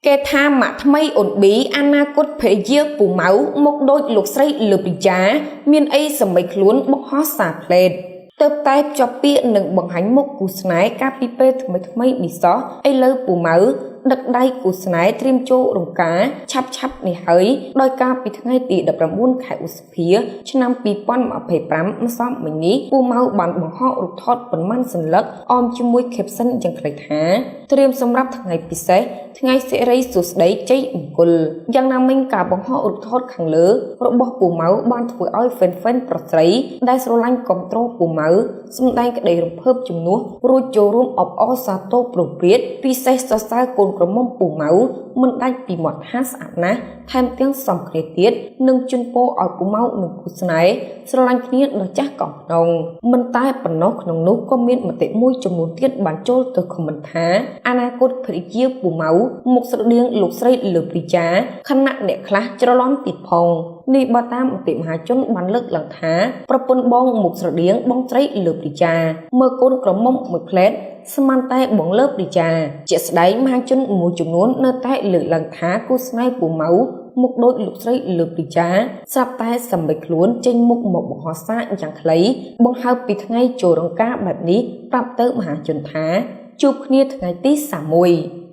គេថាម៉ាក់ថ្មីអូនប៊ីអនាគតភរិយាពូម៉ៅមកដូចលោកស្រីលើប៊ីយ៉ាមានអីសម្បៃខ្លួនបង្ហោះសារផ្លេតទៅតែជាប់ពាក្យនឹងបង្ហាញមុខគូស្នេហ៍កាលពីពេលថ្មីនេះសោះឥឡូវពូម៉ៅដឹកដៃគូស្នេហ៍ត្រៀមចូលរង្ការឆាប់នេះហើយដោយការពីថ្ងៃទី19ខែឧសភាឆ្នាំ2025ម្សិលមិញនេះពូម៉ៅបានបង្ហោះរូបថតប៉ុន្មានសន្លឹកអមជាមួយ caption យ៉ាងខ្លីថាត្រៀមសម្រាប់ថ្ងៃពិសេសថ្ងៃសិរីសួស្តីជ័យមង្គលយ៉ាងណាមិញការបង្ហោះរូបថតខាងលើរបស់ពូម៉ៅបានធ្វើឲ្យ fan ប្រុសស្រីដែលស្រឡាញ់គាំទ្រពូម៉ៅសម្ដែងក្តីរំភើបជំនួសរួចចូលរួមអបអរសាទរព្រោះព្រាតពិសេសសរសើរកូនក្រមុំពូម៉ៅមិនដាច់ពីមាត់ថាស្អាតណាស់ថែមទាំងសំគ្នាទៀតនឹងជូនពរឲ្យពូម៉ៅនិងគូស្នេហ៍ស្រឡាញ់គ្នាដល់ចាស់កំភ្នងមិនតែប៉ុណ្ណោះក្នុងនោះក៏មានមតិមួយចំនួនទៀតបានចូលទៅខមមិនថាអនាគតភរិយាពូម៉ៅមុខស្រដៀងលោកស្រីលើព្រីយ៉ាខណៈអ្នកខ្លះច្រឡំទៀតផងនេះបើតាមមតិមហាជនបានលើកឡើងថាប្រពន្ធបងមុខស្រដៀងបងស្រីលើព្រីយ៉ាមើលកូនក្រមុំមួយផ្លែតស្មានតែបងលើព្រីយ៉ាជាស្ដែងមហាជនមួយចំនួននៅតែលើកឡើងថាគូស្នេហ៍ពូម៉ៅមុខដូចលោកស្រីលើព្រីយ៉ាស្រាប់តែសម្បៃខ្លួនចេញមុខមកបង្ហោះសារយ៉ាងខ្លីបង្ហើបពីថ្ងៃចូលរង្ការបែបនេះប្រាប់ទៅមហាជនថាជួបគ្នាថ្ងៃទី31